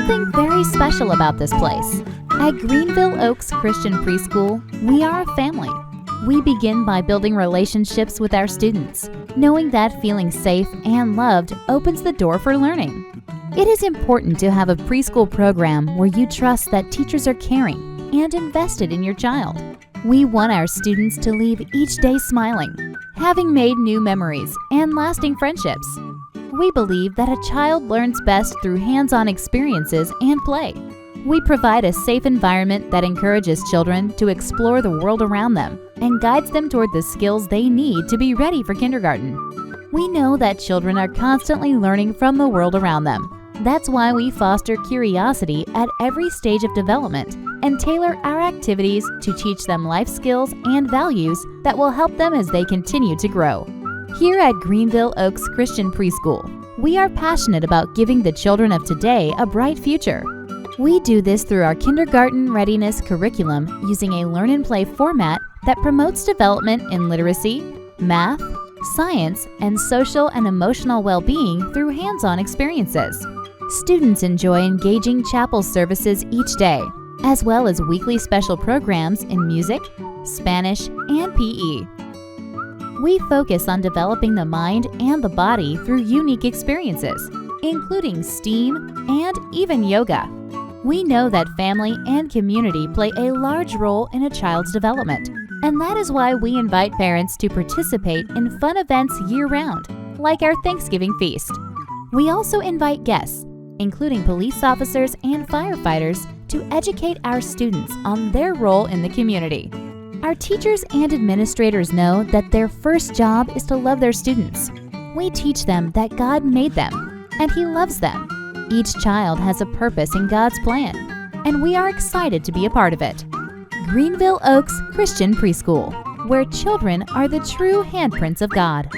something very special about this place. At Greenville Oaks Christian Preschool, we are a family. We begin by building relationships with our students, knowing that feeling safe and loved opens the door for learning. It is important to have a preschool program where you trust that teachers are caring and invested in your child. We want our students to leave each day smiling, having made new memories and lasting friendships. We believe that a child learns best through hands-on experiences and play. We provide a safe environment that encourages children to explore the world around them and guides them toward the skills they need to be ready for kindergarten. We know that children are constantly learning from the world around them. That's why we foster curiosity at every stage of development and tailor our activities to teach them life skills and values that will help them as they continue to grow. Here at Greenville Oaks Christian Preschool, we are passionate about giving the children of today a bright future. We do this through our kindergarten readiness curriculum using a learn and play format that promotes development in literacy, math, science, and social and emotional well-being through hands-on experiences. Students enjoy engaging chapel services each day, as well as weekly special programs in music, Spanish, and PE. We focus on developing the mind and the body through unique experiences, including STEAM and even yoga. We know that family and community play a large role in a child's development, and that is why we invite parents to participate in fun events year-round, like our Thanksgiving feast. We also invite guests, including police officers and firefighters, to educate our students on their role in the community. Our teachers and administrators know that their first job is to love their students. We teach them that God made them, and He loves them. Each child has a purpose in God's plan, and we are excited to be a part of it. Greenville Oaks Christian Preschool, where children are the true handprints of God.